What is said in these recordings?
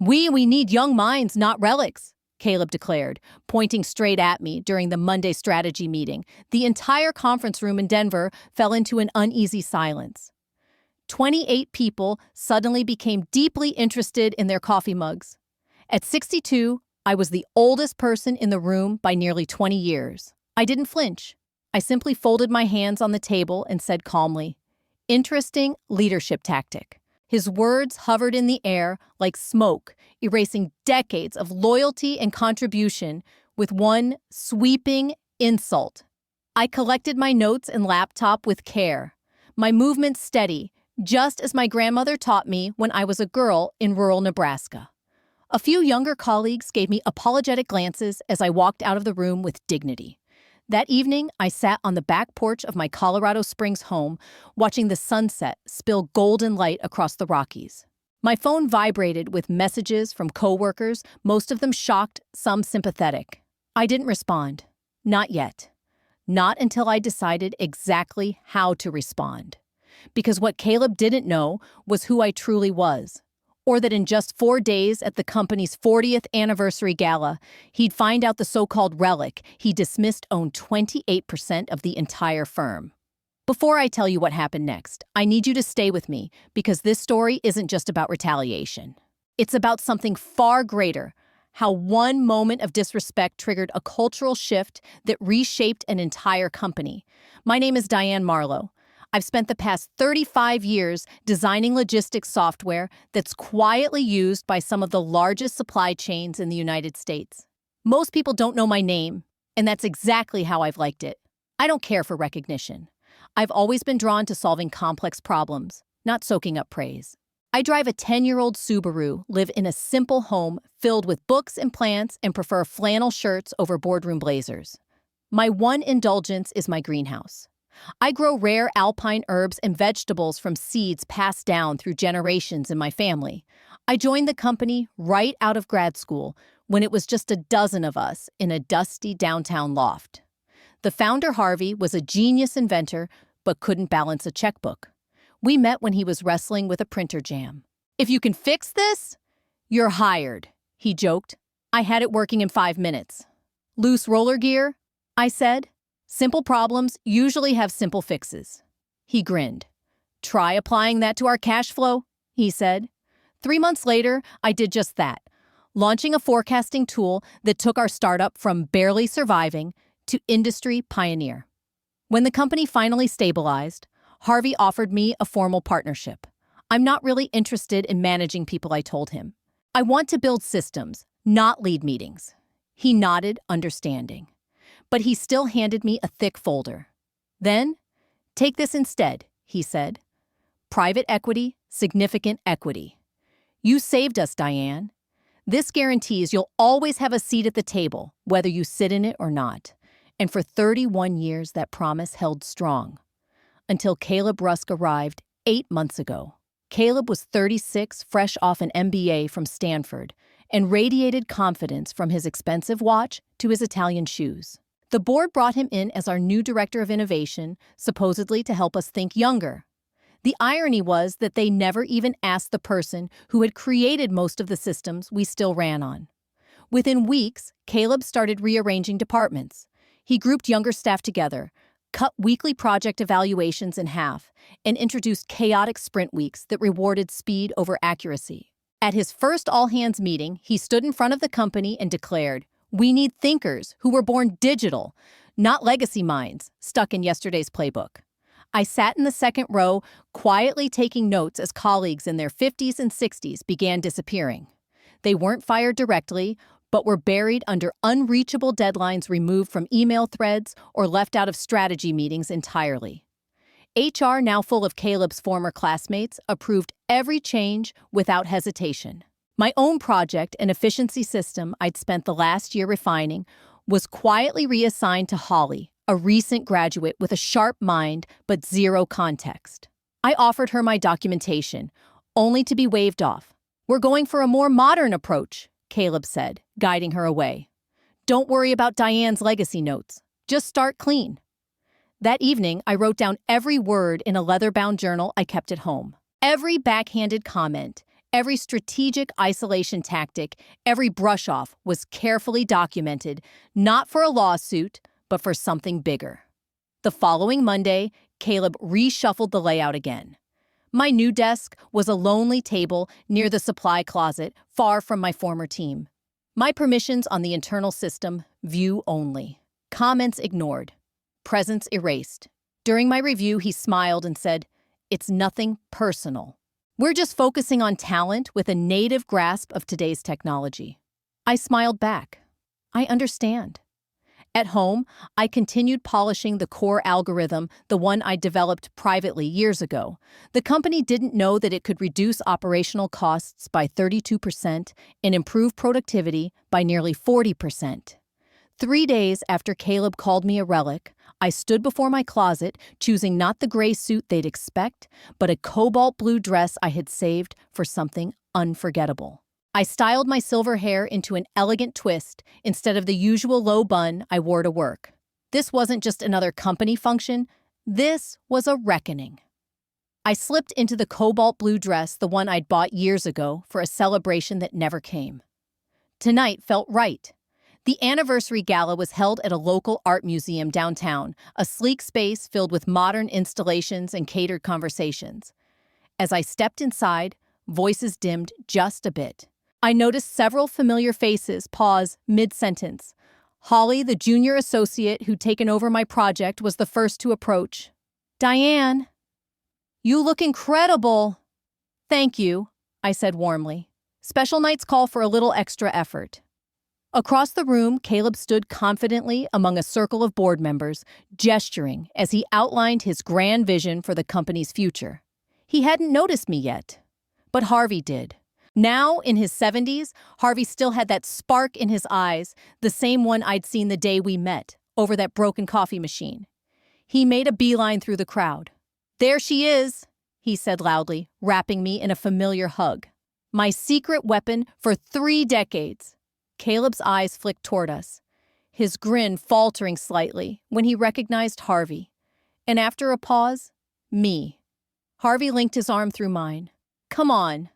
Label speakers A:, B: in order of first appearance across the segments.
A: We need young minds, not relics, Caleb declared, pointing straight at me during the Monday strategy meeting. The entire conference room in Denver fell into an uneasy silence. 28 people suddenly became deeply interested in their coffee mugs. At 62, I was the oldest person in the room by nearly 20 years. I didn't flinch. I simply folded my hands on the table and said calmly, "Interesting leadership tactic." His words hovered in the air like smoke, erasing decades of loyalty and contribution with one sweeping insult. I collected my notes and laptop with care, my movements steady, just as my grandmother taught me when I was a girl in rural Nebraska. A few younger colleagues gave me apologetic glances as I walked out of the room with dignity. That evening, I sat on the back porch of my Colorado Springs home, watching the sunset spill golden light across the Rockies. My phone vibrated with messages from coworkers, most of them shocked, some sympathetic. I didn't respond. Not yet. Not until I decided exactly how to respond. Because what Caleb didn't know was who I truly was. Or that in just 4 days at the company's 40th anniversary gala, he'd find out the so-called relic he dismissed owned 28% of the entire firm. Before I tell you what happened next, I need you to stay with me because this story isn't just about retaliation. It's about something far greater, how one moment of disrespect triggered a cultural shift that reshaped an entire company. My name is Diane Marlowe. I've spent the past 35 years designing logistics software that's quietly used by some of the largest supply chains in the United States. Most people don't know my name, and that's exactly how I've liked it. I don't care for recognition. I've always been drawn to solving complex problems, not soaking up praise. I drive a 10-year-old Subaru, live in a simple home filled with books and plants, and prefer flannel shirts over boardroom blazers. My one indulgence is my greenhouse. I grow rare alpine herbs and vegetables from seeds passed down through generations in my family. I joined the company right out of grad school when it was just a dozen of us in a dusty downtown loft. The founder, Harvey, was a genius inventor but couldn't balance a checkbook. We met when he was wrestling with a printer jam. "If you can fix this, you're hired," he joked. I had it working in 5 minutes. "Loose roller gear?" I said. "Simple problems usually have simple fixes." He grinned. "Try applying that to our cash flow," he said. 3 months later, I did just that, launching a forecasting tool that took our startup from barely surviving to industry pioneer. When the company finally stabilized, Harvey offered me a formal partnership. "I'm not really interested in managing people," I told him. "I want to build systems, not lead meetings." He nodded, understanding. But he still handed me a thick folder. "Then, take this instead," he said. "Private equity, significant equity. You saved us, Diane. This guarantees you'll always have a seat at the table, whether you sit in it or not." And for 31 years, that promise held strong. Until Caleb Rusk arrived 8 months ago. Caleb was 36, fresh off an MBA from Stanford, and radiated confidence from his expensive watch to his Italian shoes. The board brought him in as our new director of innovation, supposedly to help us think younger. The irony was that they never even asked the person who had created most of the systems we still ran on. Within weeks, Caleb started rearranging departments. He grouped younger staff together, cut weekly project evaluations in half, and introduced chaotic sprint weeks that rewarded speed over accuracy. At his first all-hands meeting, he stood in front of the company and declared, "We need thinkers who were born digital, not legacy minds stuck in yesterday's playbook." I sat in the second row, quietly taking notes as colleagues in their 50s and 60s began disappearing. They weren't fired directly, but were buried under unreachable deadlines removed from email threads or left out of strategy meetings entirely. HR, now full of Caleb's former classmates, approved every change without hesitation. My own project, an efficiency system I'd spent the last year refining, was quietly reassigned to Holly, a recent graduate with a sharp mind but zero context. I offered her my documentation, only to be waved off. "We're going for a more modern approach," Caleb said, guiding her away. "Don't worry about Diane's legacy notes. Just start clean." That evening, I wrote down every word in a leather-bound journal I kept at home. Every backhanded comment, Every strategic isolation tactic, every brush-off was carefully documented, not for a lawsuit, but for something bigger. The following Monday, Caleb reshuffled the layout again. My new desk was a lonely table near the supply closet, far from my former team. My permissions on the internal system, view only. Comments ignored. Presence erased. During my review, he smiled and said, "It's nothing personal. We're just focusing on talent with a native grasp of today's technology." I smiled back. I understand. At home, I continued polishing the core algorithm, the one I developed privately years ago. The company didn't know that it could reduce operational costs by 32% and improve productivity by nearly 40%. 3 days after Caleb called me a relic, I stood before my closet, choosing not the gray suit they'd expect, but a cobalt blue dress I had saved for something unforgettable. I styled my silver hair into an elegant twist instead of the usual low bun I wore to work. This wasn't just another company function, this was a reckoning. I slipped into the cobalt blue dress, the one I'd bought years ago, for a celebration that never came. Tonight felt right. The anniversary gala was held at a local art museum downtown, a sleek space filled with modern installations and catered conversations. As I stepped inside, voices dimmed just a bit. I noticed several familiar faces pause mid-sentence. Holly, the junior associate who'd taken over my project, was the first to approach. "Diane, you look incredible." "Thank you," I said warmly. "Special nights call for a little extra effort." Across the room, Caleb stood confidently among a circle of board members, gesturing as he outlined his grand vision for the company's future. He hadn't noticed me yet, but Harvey did. Now, in his 70s, Harvey still had that spark in his eyes, the same one I'd seen the day we met, over that broken coffee machine. He made a beeline through the crowd. "There she is," he said loudly, wrapping me in a familiar hug. "My secret weapon for 3 decades. Caleb's eyes flicked toward us, his grin faltering slightly when he recognized Harvey. And after a pause, me. Harvey linked his arm through mine. "Come on.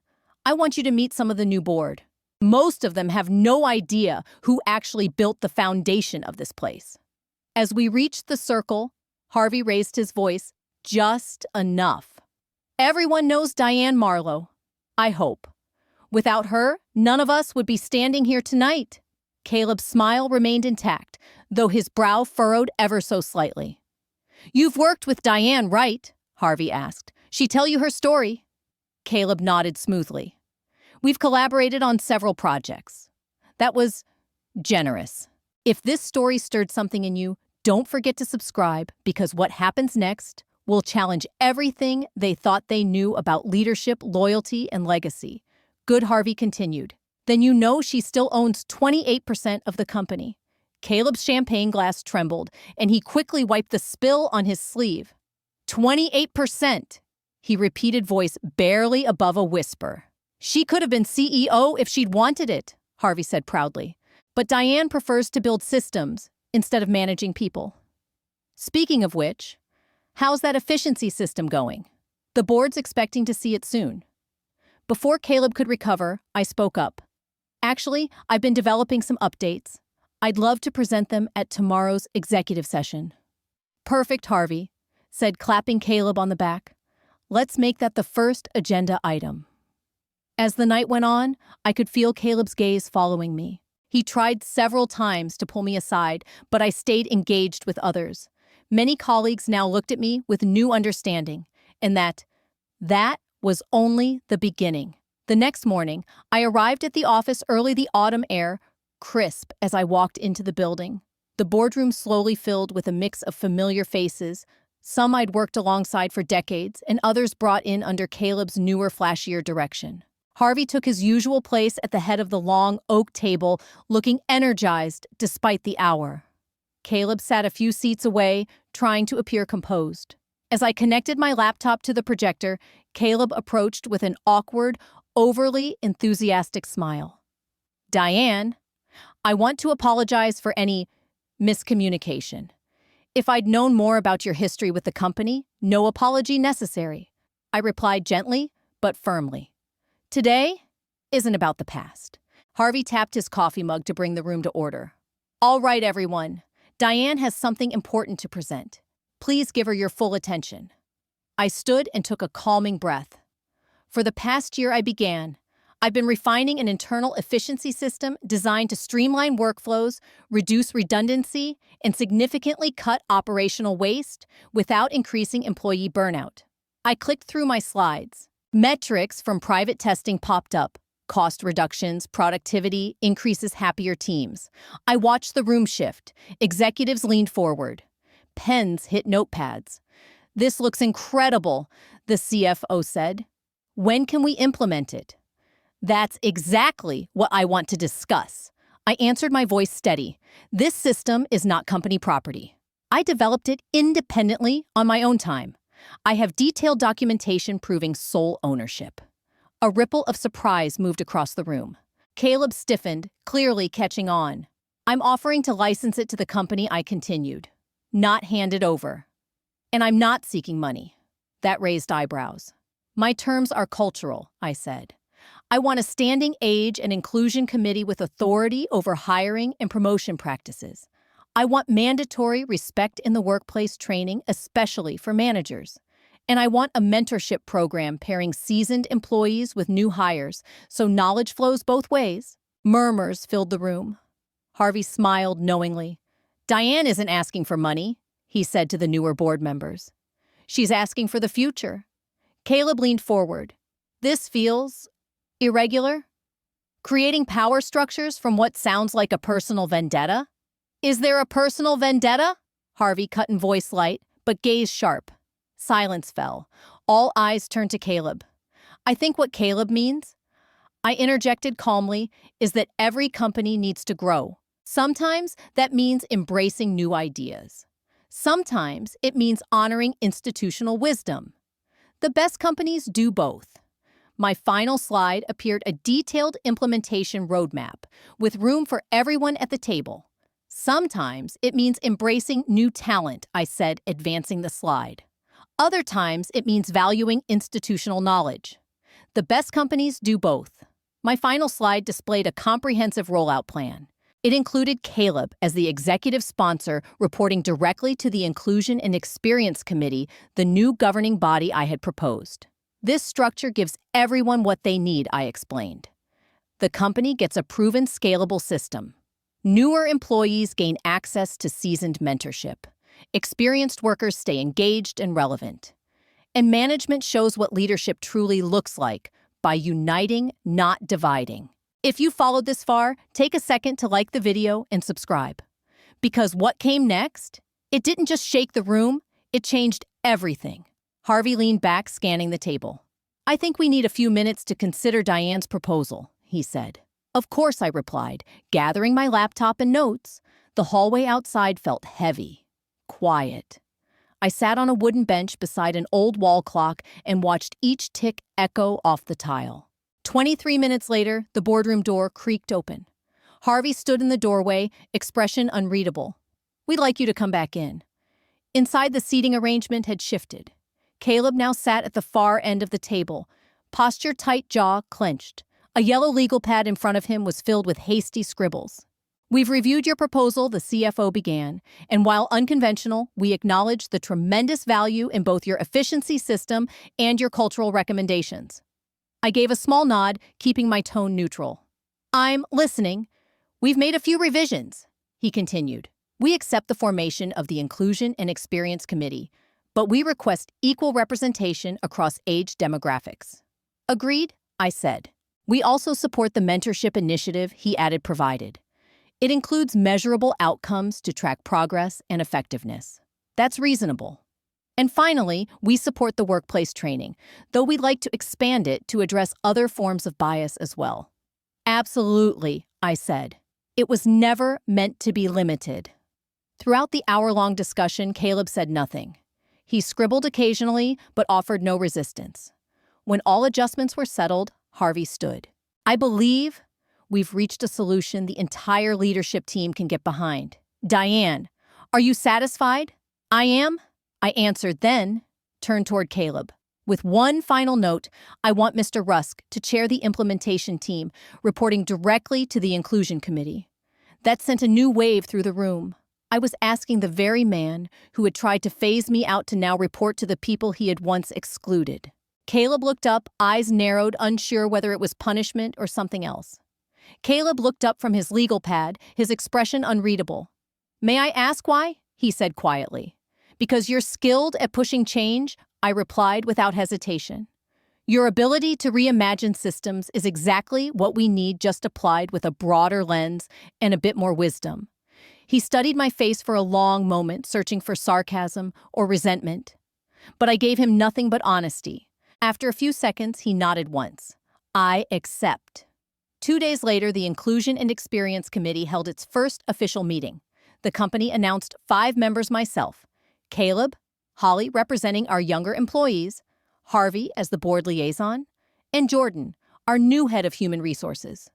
A: I want you to meet some of the new board. Most of them have no idea who actually built the foundation of this place." As we reached the circle, Harvey raised his voice just enough. "Everyone knows Diane Marlowe. I hope. Without her, none of us would be standing here tonight." Caleb's smile remained intact, though his brow furrowed ever so slightly. "You've worked with Diane, right?" Harvey asked. "She tell you her story?" Caleb nodded smoothly. "We've collaborated on several projects." That was generous. If this story stirred something in you, don't forget to subscribe, because what happens next will challenge everything they thought they knew about leadership, loyalty, and legacy. Good Harvey continued. "Then you know she still owns 28% of the company." Caleb's champagne glass trembled, and he quickly wiped the spill on his sleeve. 28%, he repeated, voice barely above a whisper. "She could have been CEO if she'd wanted it," Harvey said proudly. "But Diane prefers to build systems instead of managing people." Speaking of which, how's that efficiency system going? The board's expecting to see it soon. Before Caleb could recover, I spoke up. "Actually, I've been developing some updates. I'd love to present them at tomorrow's executive session." "Perfect, Harvey," said, clapping Caleb on the back. "Let's make that the first agenda item." As the night went on, I could feel Caleb's gaze following me. He tried several times to pull me aside, but I stayed engaged with others. Many colleagues now looked at me with new understanding, and that was only the beginning. The next morning, I arrived at the office early, the autumn air crisp as I walked into the building. The boardroom slowly filled with a mix of familiar faces, some I'd worked alongside for decades, and others brought in under Caleb's newer, flashier direction. Harvey took his usual place at the head of the long oak table, looking energized despite the hour. Caleb sat a few seats away, trying to appear composed. As I connected my laptop to the projector, Caleb approached with an awkward, overly enthusiastic smile. "Diane, I want to apologize for any miscommunication. If I'd known more about your history with the company, no apology necessary," I replied gently but firmly. Today isn't about the past. Harvey tapped his coffee mug to bring the room to order. All right, everyone. Diane has something important to present. Please give her your full attention. I stood and took a calming breath. For the past year I've been refining an internal efficiency system designed to streamline workflows, reduce redundancy, and significantly cut operational waste without increasing employee burnout. I clicked through my slides. Metrics from private testing popped up. Cost reductions, productivity, increases, happier teams. I watched the room shift. Executives leaned forward. Pens hit notepads. This looks incredible, the CFO said. When can we implement it? That's exactly what I want to discuss. I answered, my voice steady. This system is not company property. I developed it independently on my own time. I have detailed documentation proving sole ownership. A ripple of surprise moved across the room. Caleb stiffened, clearly catching on. I'm offering to license it to the company, I continued. Not hand it over. And I'm not seeking money. That raised eyebrows. My terms are cultural, I said. I want a standing age and inclusion committee with authority over hiring and promotion practices. I want mandatory respect in the workplace training, especially for managers. And I want a mentorship program pairing seasoned employees with new hires so knowledge flows both ways. Murmurs filled the room. Harvey smiled knowingly. Diane isn't asking for money, he said to the newer board members. She's asking for the future. Caleb leaned forward. This feels irregular? Creating power structures from what sounds like a personal vendetta? Is there a personal vendetta? Harvey cut in voice light, but gaze sharp. Silence fell. All eyes turned to Caleb. I think what Caleb means, I interjected calmly, is that every company needs to grow. Sometimes that means embracing new ideas. Sometimes it means honoring institutional wisdom. The best companies do both. My final slide appeared a detailed implementation roadmap with room for everyone at the table. Sometimes it means embracing new talent, I said, advancing the slide. Other times, it means valuing institutional knowledge. The best companies do both. My final slide displayed a comprehensive rollout plan. It included Caleb as the executive sponsor, reporting directly to the Inclusion and Experience Committee, the new governing body I had proposed. This structure gives everyone what they need, I explained. The company gets a proven, scalable system. Newer employees gain access to seasoned mentorship. Experienced workers stay engaged and relevant. And management shows what leadership truly looks like by uniting, not dividing. If you followed this far, take a second to like the video and subscribe. Because what came next? It didn't just shake the room, it changed everything. Harvey leaned back, scanning the table. I think we need a few minutes to consider Diane's proposal, he said. Of course, I replied, gathering my laptop and notes. The hallway outside felt heavy. Quiet. I sat on a wooden bench beside an old wall clock and watched each tick echo off the tile. 23 minutes later, the boardroom door creaked open. Harvey stood in the doorway, expression unreadable. We'd like you to come back in. Inside, the seating arrangement had shifted. Caleb now sat at the far end of the table, posture tight, jaw clenched. A yellow legal pad in front of him was filled with hasty scribbles. We've reviewed your proposal, the CFO began, and while unconventional, we acknowledge the tremendous value in both your efficiency system and your cultural recommendations. I gave a small nod, keeping my tone neutral. I'm listening. We've made a few revisions, he continued. We accept the formation of the Inclusion and Experience Committee, but we request equal representation across age demographics. Agreed, I said. We also support the mentorship initiative, he added, provided. It includes measurable outcomes to track progress and effectiveness. That's reasonable. And finally, we support the workplace training, though we'd like to expand it to address other forms of bias as well. Absolutely, I said. It was never meant to be limited. Throughout the hour-long discussion, Caleb said nothing. He scribbled occasionally, but offered no resistance. When all adjustments were settled, Harvey stood. I believe we've reached a solution the entire leadership team can get behind. Diane, are you satisfied? I am, I answered, then turned toward Caleb. With one final note, I want Mr. Rusk to chair the implementation team, reporting directly to the Inclusion Committee. That sent a new wave through the room. I was asking the very man who had tried to phase me out to now report to the people he had once excluded. Caleb looked up, eyes narrowed, unsure whether it was punishment or something else. Caleb looked up from his legal pad, his expression unreadable. "May I ask why?" he said quietly. "Because you're skilled at pushing change," I replied without hesitation. "Your ability to reimagine systems is exactly what we need, just applied with a broader lens and a bit more wisdom." He studied my face for a long moment, searching for sarcasm or resentment. But I gave him nothing but honesty. After a few seconds, he nodded once. "I accept." 2 days later, the Inclusion and Experience Committee held its first official meeting. The company announced 5 members: myself, Caleb, Holly representing our younger employees, Harvey as the board liaison, and Jordan, our new head of human resources.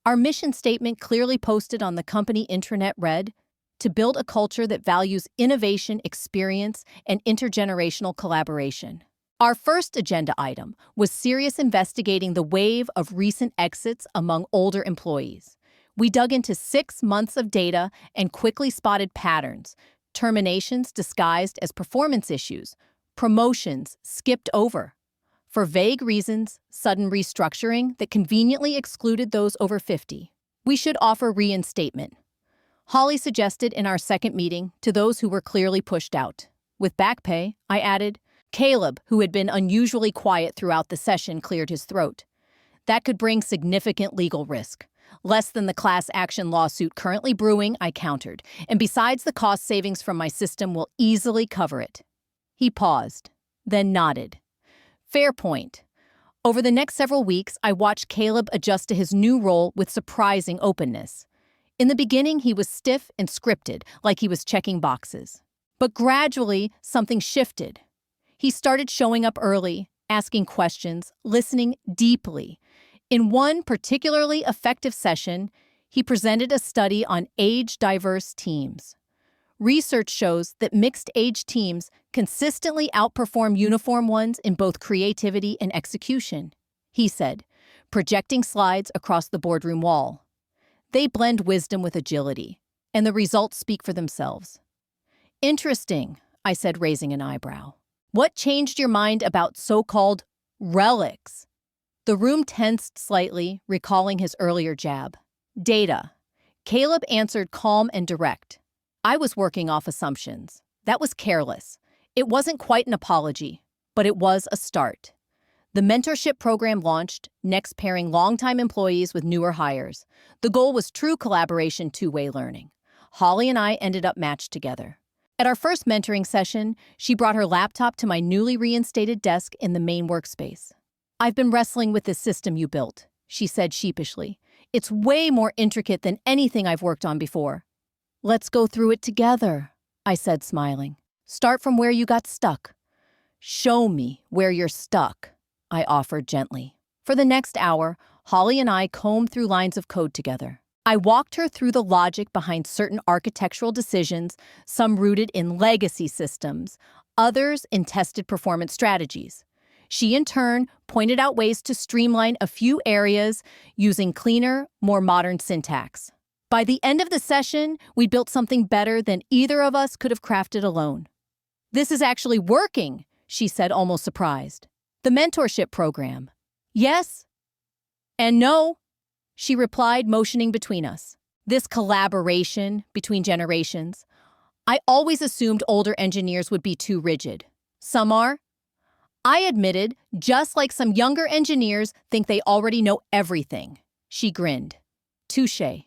A: Our mission statement, clearly posted on the company intranet, read, "To build a culture that values innovation, experience, and intergenerational collaboration." Our first agenda item was serious investigating the wave of recent exits among older employees. We dug into 6 months of data and quickly spotted patterns: terminations disguised as performance issues, promotions skipped over. For vague reasons, sudden restructuring that conveniently excluded those over 50. We should offer reinstatement, Holly suggested in our second meeting, to those who were clearly pushed out. With back pay, I added. Caleb, who had been unusually quiet throughout the session, cleared his throat. That could bring significant legal risk. Less than the class action lawsuit currently brewing, I countered. And besides, the cost savings from my system will easily cover it. He paused, then nodded. Fair point. Over the next several weeks, I watched Caleb adjust to his new role with surprising openness. In the beginning, he was stiff and scripted, like he was checking boxes. But gradually, something shifted. He started showing up early, asking questions, listening deeply. In one particularly effective session, he presented a study on age-diverse teams. Research shows that mixed-age teams consistently outperform uniform ones in both creativity and execution, he said, projecting slides across the boardroom wall. They blend wisdom with agility, and the results speak for themselves. Interesting, I said, raising an eyebrow. What changed your mind about so-called relics? The room tensed slightly, recalling his earlier jab. Data. Caleb answered, calm and direct. I was working off assumptions. That was careless. It wasn't quite an apology, but it was a start. The mentorship program launched, next pairing longtime employees with newer hires. The goal was true collaboration, two-way learning. Holly and I ended up matched together. At our first mentoring session, she brought her laptop to my newly reinstated desk in the main workspace. I've been wrestling with this system you built, she said sheepishly. It's way more intricate than anything I've worked on before. Let's go through it together, I said, smiling. Start from where you got stuck. Show me where you're stuck, I offered gently. For the next hour, Holly and I combed through lines of code together. I walked her through the logic behind certain architectural decisions, some rooted in legacy systems, others in tested performance strategies. She, in turn, pointed out ways to streamline a few areas using cleaner, more modern syntax. By the end of the session, we built something better than either of us could have crafted alone. This is actually working, she said, almost surprised. The mentorship program. Yes and no, she replied, motioning between us. This collaboration between generations. I always assumed older engineers would be too rigid. Some are. I admitted, just like some younger engineers think they already know everything. She grinned. Touché.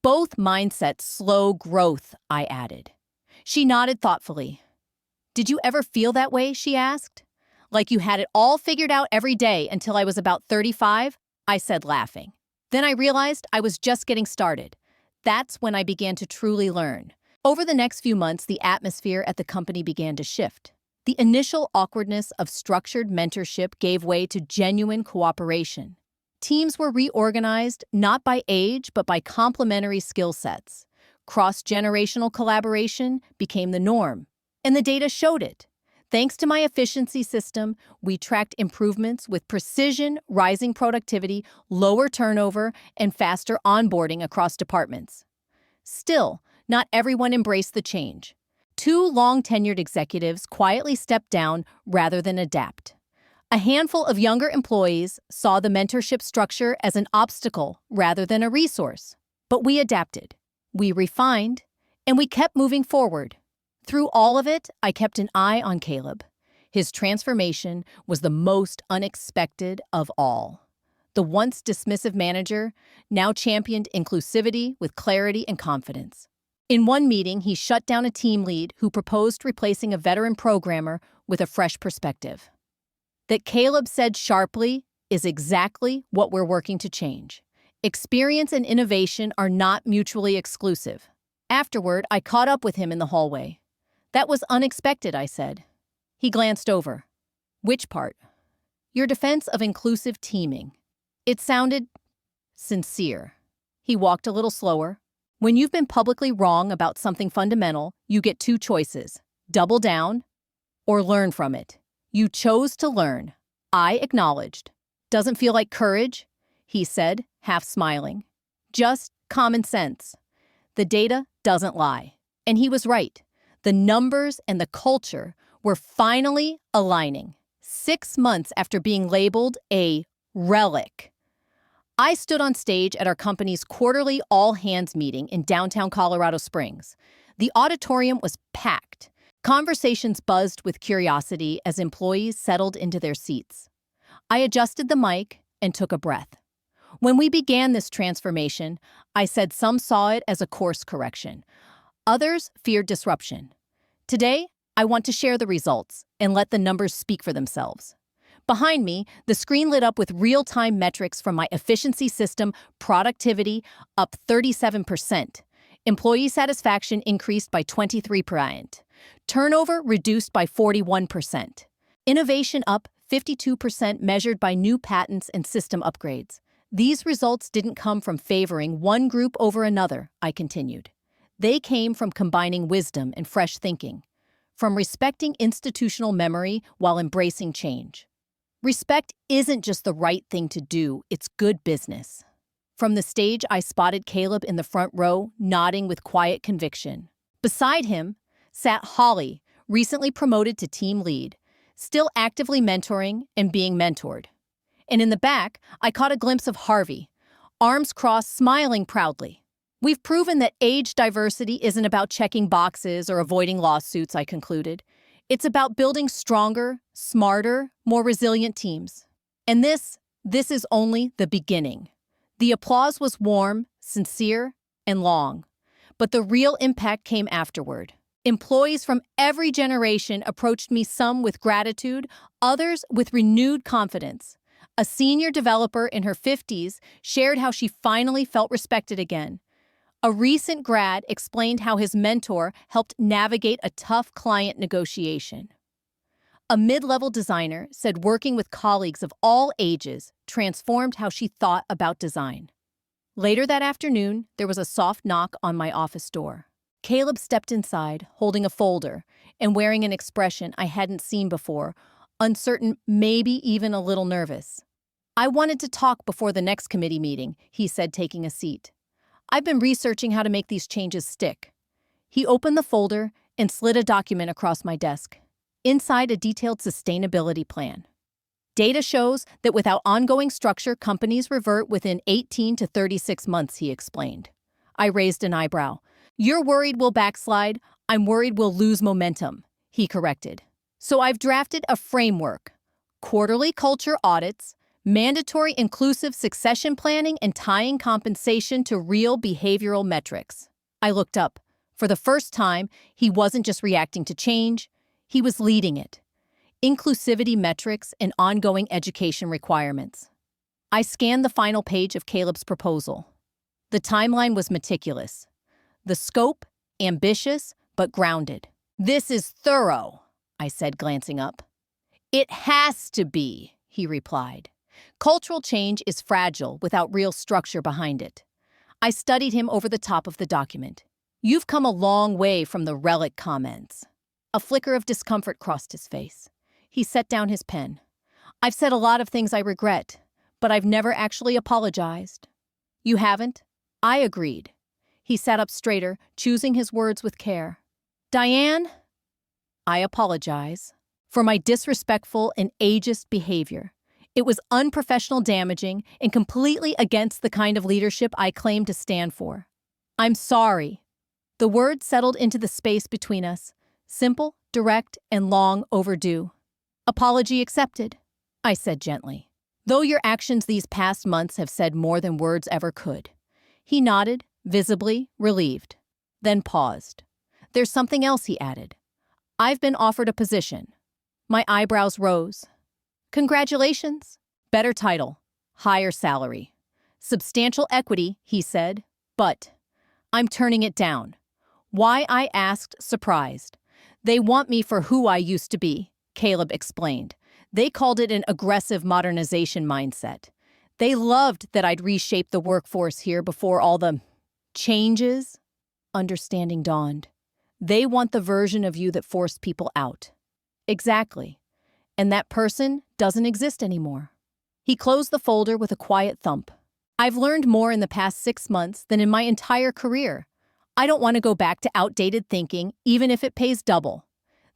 A: Both mindsets slow growth, I added. She nodded thoughtfully. Did you ever feel that way, she asked. Like you had it all figured out every day until I was about 35, I said, laughing. Then I realized I was just getting started. That's when I began to truly learn. Over the next few months, the atmosphere at the company began to shift. The initial awkwardness of structured mentorship gave way to genuine cooperation. Teams were reorganized not by age, but by complementary skill sets. Cross-generational collaboration became the norm, and the data showed it. Thanks to my efficiency system, we tracked improvements with precision, rising productivity, lower turnover, and faster onboarding across departments. Still, not everyone embraced the change. Two long-tenured executives quietly stepped down rather than adapt. A handful of younger employees saw the mentorship structure as an obstacle rather than a resource. But we adapted, we refined, and we kept moving forward. Through all of it, I kept an eye on Caleb. His transformation was the most unexpected of all. The once dismissive manager now championed inclusivity with clarity and confidence. In one meeting, he shut down a team lead who proposed replacing a veteran programmer with a fresh perspective. That Caleb said sharply is exactly what we're working to change. Experience and innovation are not mutually exclusive. Afterward, I caught up with him in the hallway. That was unexpected, I said. He glanced over. Which part? Your defense of inclusive teaming. It sounded sincere. He walked a little slower. When you've been publicly wrong about something fundamental, you get two choices: double down or learn from it. You chose to learn. I acknowledged. Doesn't feel like courage, he said, half smiling. Just common sense. The data doesn't lie. And he was right. The numbers and the culture were finally aligning. 6 months after being labeled a relic. I stood on stage at our company's quarterly all-hands meeting in downtown Colorado Springs. The auditorium was packed. Conversations buzzed with curiosity as employees settled into their seats. I adjusted the mic and took a breath. When we began this transformation, I said some saw it as a course correction. Others feared disruption. Today, I want to share the results and let the numbers speak for themselves. Behind me, the screen lit up with real-time metrics from my efficiency system, productivity up 37%. Employee satisfaction increased by 23%. Turnover reduced by 41%. Innovation up 52% measured by new patents and system upgrades. These results didn't come from favoring one group over another, I continued. They came from combining wisdom and fresh thinking, from respecting institutional memory while embracing change. Respect isn't just the right thing to do, it's good business. From the stage, I spotted Caleb in the front row, nodding with quiet conviction. Beside him sat Holly, recently promoted to team lead, still actively mentoring and being mentored. And in the back, I caught a glimpse of Harvey, arms crossed, smiling proudly. We've proven that age diversity isn't about checking boxes or avoiding lawsuits, I concluded. It's about building stronger, smarter, more resilient teams. And this is only the beginning. The applause was warm, sincere, and long. But the real impact came afterward. Employees from every generation approached me, some with gratitude, others with renewed confidence. A senior developer in her 50s shared how she finally felt respected again. A recent grad explained how his mentor helped navigate a tough client negotiation. A mid-level designer said working with colleagues of all ages transformed how she thought about design. Later that afternoon, there was a soft knock on my office door. Caleb stepped inside, holding a folder, and wearing an expression I hadn't seen before, uncertain, maybe even a little nervous. I wanted to talk before the next committee meeting, he said, taking a seat. I've been researching how to make these changes stick. He opened the folder and slid a document across my desk. Inside, a detailed sustainability plan. Data shows that without ongoing structure, companies revert within 18 to 36 months, he explained. I raised an eyebrow. You're worried we'll backslide. I'm worried we'll lose momentum, he corrected. So I've drafted a framework. Quarterly culture audits, mandatory inclusive succession planning, and tying compensation to real behavioral metrics. I looked up. For the first time, he wasn't just reacting to change, he was leading it. Inclusivity metrics and ongoing education requirements. I scanned the final page of Caleb's proposal. The timeline was meticulous. The scope, ambitious, but grounded. This is thorough, I said, glancing up. It has to be, he replied. Cultural change is fragile without real structure behind it. I studied him over the top of the document. You've come a long way from the relic comments. A flicker of discomfort crossed his face. He set down his pen. I've said a lot of things I regret, but I've never actually apologized. You haven't? I agreed. He sat up straighter, choosing his words with care. Diane, I apologize for my disrespectful and ageist behavior. It was unprofessional, damaging, and completely against the kind of leadership I claim to stand for. I'm sorry. The words settled into the space between us, simple, direct, and long overdue. Apology accepted, I said gently. Though your actions these past months have said more than words ever could. He nodded, visibly relieved, then paused. There's something else, he added. I've been offered a position. My eyebrows rose. Congratulations. Better title, higher salary. Substantial equity, he said, but I'm turning it down. Why, I asked, surprised. They want me for who I used to be, Caleb explained. They called it an aggressive modernization mindset. They loved that I'd reshaped the workforce here before all the changes. Understanding dawned. They want the version of you that forced people out. Exactly. And that person doesn't exist anymore. He closed the folder with a quiet thump. I've learned more in the past 6 months than in my entire career. I don't want to go back to outdated thinking, even if it pays double.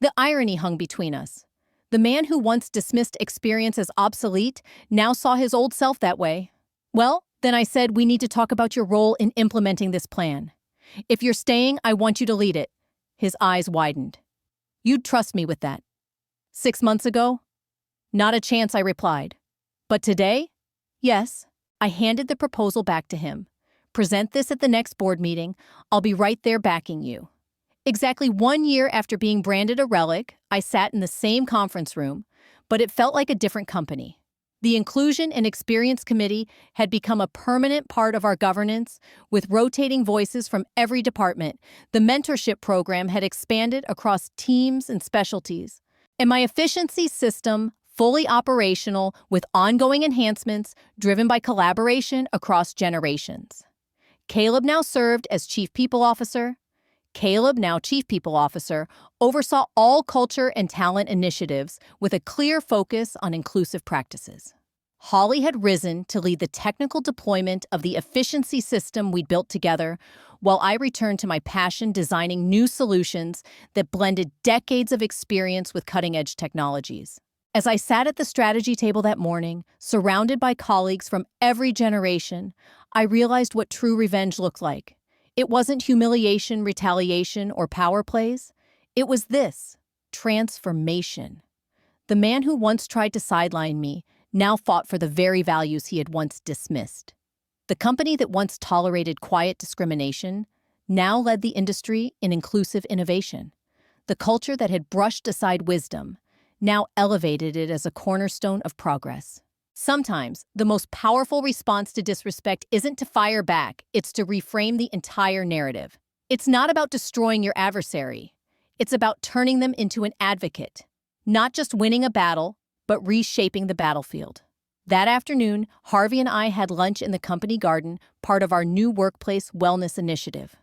A: The irony hung between us. The man who once dismissed experience as obsolete now saw his old self that way. Well, then I said, we need to talk about your role in implementing this plan. If you're staying, I want you to lead it. His eyes widened. You'd trust me with that. 6 months ago? Not a chance, I replied. But today? Yes. I handed the proposal back to him. Present this at the next board meeting. I'll be right there backing you. Exactly 1 year after being branded a relic, I sat in the same conference room, but it felt like a different company. The Inclusion and Experience Committee had become a permanent part of our governance, with rotating voices from every department. The mentorship program had expanded across teams and specialties. And my efficiency system, fully operational, with ongoing enhancements driven by collaboration across generations. Caleb, now Chief People Officer, oversaw all culture and talent initiatives with a clear focus on inclusive practices. Holly had risen to lead the technical deployment of the efficiency system we'd built together, while I returned to my passion designing new solutions that blended decades of experience with cutting-edge technologies. As I sat at the strategy table that morning, surrounded by colleagues from every generation, I realized what true revenge looked like. It wasn't humiliation, retaliation, or power plays. It was this: transformation. The man who once tried to sideline me now fought for the very values he had once dismissed. The company that once tolerated quiet discrimination now led the industry in inclusive innovation. The culture that had brushed aside wisdom now elevated it as a cornerstone of progress. Sometimes, the most powerful response to disrespect isn't to fire back, it's to reframe the entire narrative. It's not about destroying your adversary. It's about turning them into an advocate. Not just winning a battle, but reshaping the battlefield. That afternoon, Harvey and I had lunch in the company garden, part of our new workplace wellness initiative.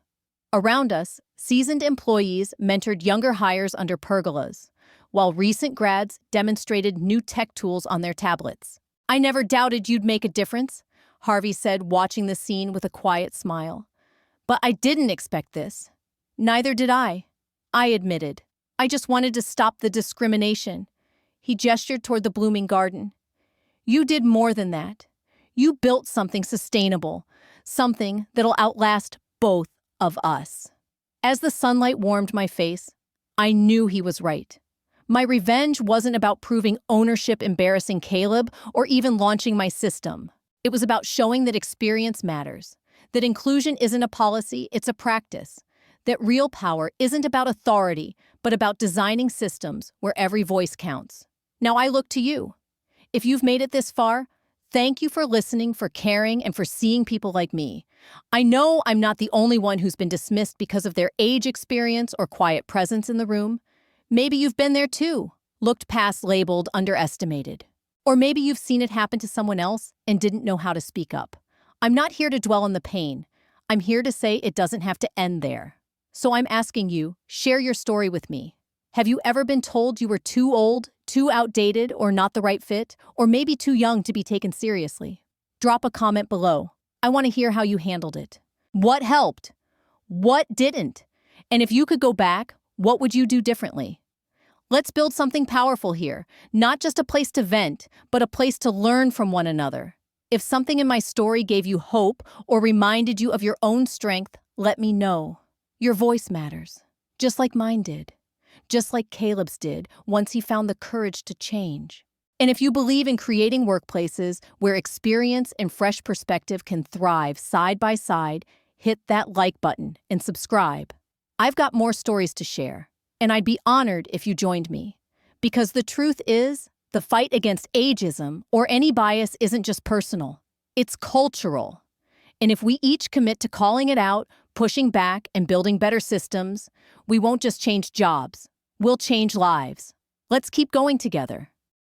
A: Around us, seasoned employees mentored younger hires under pergolas, while recent grads demonstrated new tech tools on their tablets. I never doubted you'd make a difference, Harvey said, watching the scene with a quiet smile. But I didn't expect this. Neither did I admitted. I just wanted to stop the discrimination. He gestured toward the blooming garden. You did more than that. You built something sustainable, something that'll outlast both of us. As the sunlight warmed my face, I knew he was right. My revenge wasn't about proving ownership, embarrassing Caleb, or even launching my system. It was about showing that experience matters, that inclusion isn't a policy, it's a practice, that real power isn't about authority, but about designing systems where every voice counts. Now I look to you. If you've made it this far, thank you for listening, for caring, and for seeing people like me. I know I'm not the only one who's been dismissed because of their age, experience, or quiet presence in the room. Maybe you've been there too, looked past, labeled, underestimated. Or maybe you've seen it happen to someone else and didn't know how to speak up. I'm not here to dwell on the pain. I'm here to say it doesn't have to end there. So I'm asking you, share your story with me. Have you ever been told you were too old, too outdated, or not the right fit, or maybe too young to be taken seriously? Drop a comment below. I want to hear how you handled it. What helped? What didn't? And if you could go back, what would you do differently? Let's build something powerful here, not just a place to vent, but a place to learn from one another. If something in my story gave you hope or reminded you of your own strength, let me know. Your voice matters, just like mine did, just like Caleb's did once he found the courage to change. And if you believe in creating workplaces where experience and fresh perspective can thrive side by side, hit that like button and subscribe. I've got more stories to share, and I'd be honored if you joined me. Because the truth is, the fight against ageism or any bias isn't just personal, it's cultural. And if we each commit to calling it out, pushing back, and building better systems, we won't just change jobs, we'll change lives. Let's keep going together.